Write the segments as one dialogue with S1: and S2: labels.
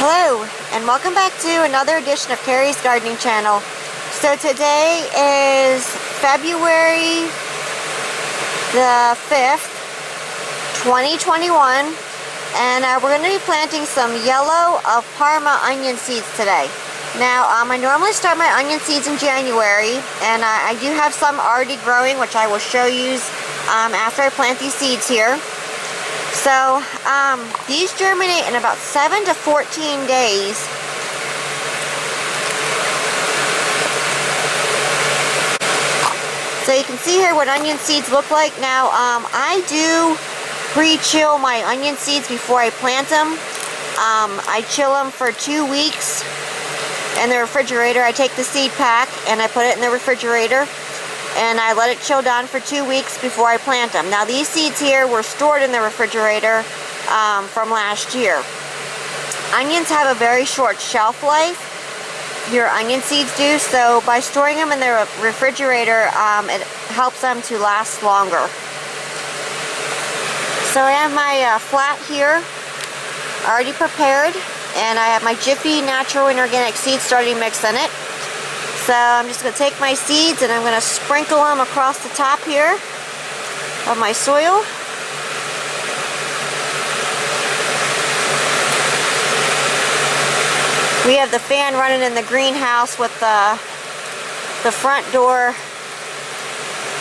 S1: Hello, and welcome back to another edition of Carrie's Gardening Channel. So today is February the 5th, 2021, and we're going to be planting some yellow of Parma onion seeds today. Now, I normally start my onion seeds in January, and I do have some already growing, which I will show you after I plant these seeds here. So, these germinate in about 7 to 14 days. So you can see here what onion seeds look like. Now, I do pre-chill my onion seeds before I plant them. I chill them for 2 weeks in the refrigerator. I take the seed pack and I put it in the refrigerator, and I let it chill down for 2 weeks before I plant them. Now these seeds here were stored in the refrigerator from last year. Onions have a very short shelf life. Your onion seeds do, so by storing them in the refrigerator, it helps them to last longer. So I have my flat here already prepared, and I have my Jiffy natural and organic seed starting mix in it. So I'm just going to take my seeds and I'm going to sprinkle them across the top here of my soil. We have the fan running in the greenhouse with the front door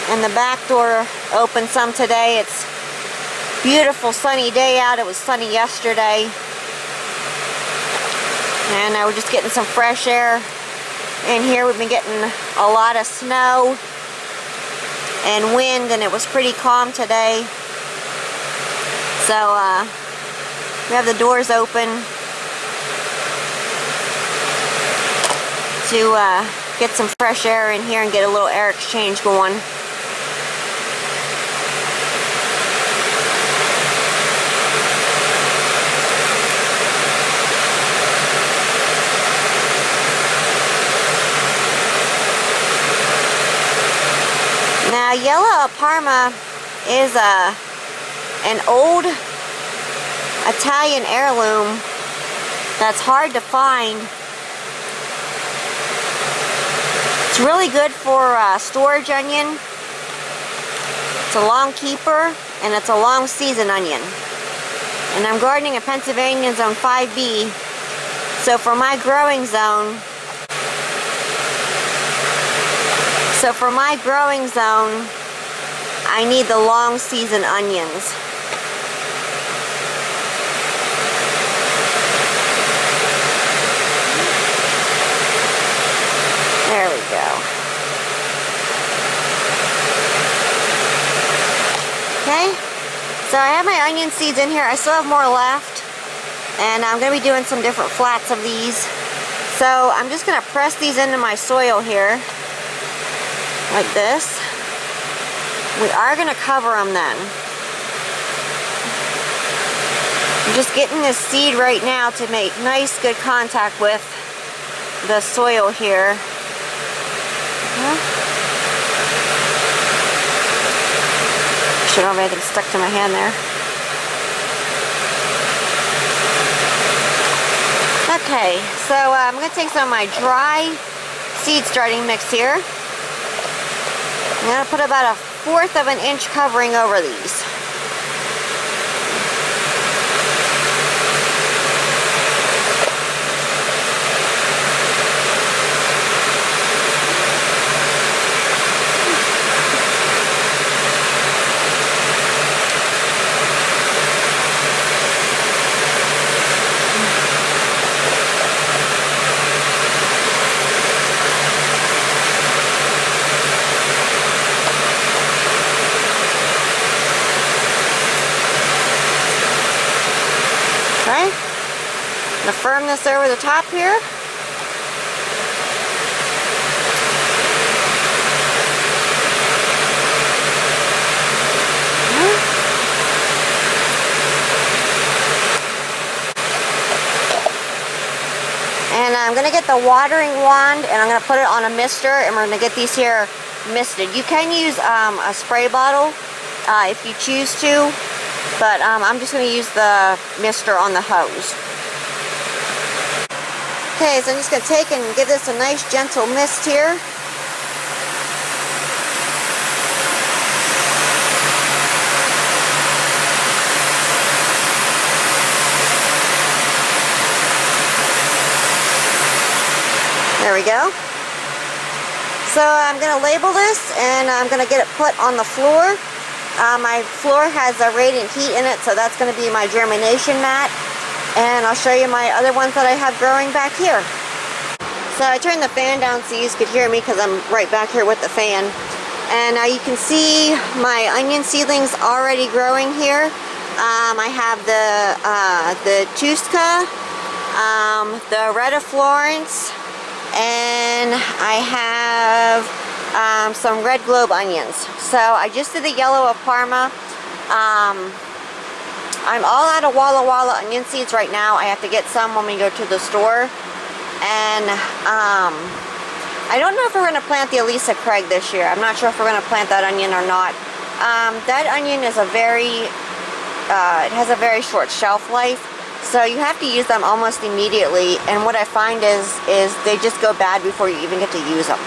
S1: and the back door open some today. It's a beautiful sunny day out. It was sunny yesterday. And we're just getting some fresh air. In here we've been getting a lot of snow and wind, and it was pretty calm today. So we have the doors open to get some fresh air in here and get a little air exchange going. Now, yellow of Parma is an old Italian heirloom that's hard to find. It's really good for storage onion. It's a long keeper, and it's a long season onion. And I'm gardening in Pennsylvania zone 5B, so for my growing zone, I need the long season onions. There we go. Okay, so I have my onion seeds in here. I still have more left, and I'm going to be doing some different flats of these. So I'm just going to press these into my soil here. Like this. We are going to cover them then. I'm just getting this seed right now to make nice, good contact with the soil here. Should have anything stuck to my hand there. Okay, so I'm going to take some of my dry seed starting mix here. I'm going to put about 1/4 of an inch covering over these. Okay, I'm going to firm this over the top here. And I'm going to get the watering wand and I'm going to put it on a mister, and we're going to get these here misted. You can use a spray bottle if you choose to, but I'm just going to use the mister on the hose. Okay, so I'm just going to take and give this a nice gentle mist here. There we go. So I'm going to label this and I'm going to get it put on the floor. My floor has a radiant heat in it, so that's going to be my germination mat. And I'll show you my other ones that I have growing back here. So I turned the fan down so you could hear me because I'm right back here with the fan. And you can see my onion seedlings already growing here. I have the Tuska, the Red of Florence, and I have some red globe onions. So I just did the yellow of Parma. I'm all out of Walla Walla onion seeds right now. I have to get some when we go to the store. And I don't know if we're going to plant the Elisa Craig this year. I'm not sure if we're going to plant that onion or not. That onion is it has a very short shelf life. So you have to use them almost immediately, and what I find is they just go bad before you even get to use them.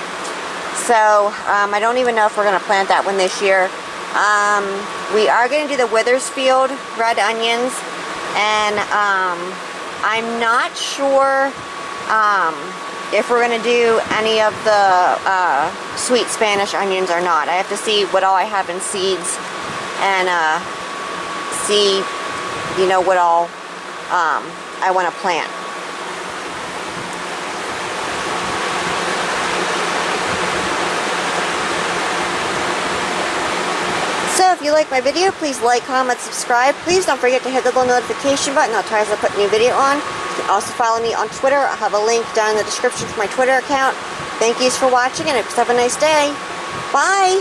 S1: So I don't even know if we're going to plant that one this year. We are going to do the Withersfield red onions, and I'm not sure if we're going to do any of the sweet Spanish onions or not. I have to see what all I have in seeds and see, you know, what all I want to plant. So if you like my video, please like, comment, subscribe. Please don't forget to hit the little notification button. I'll try as I put a new video on. You can also follow me on Twitter. I'll have a link down in the description for my Twitter account. Thank yous for watching, and have a nice day. Bye!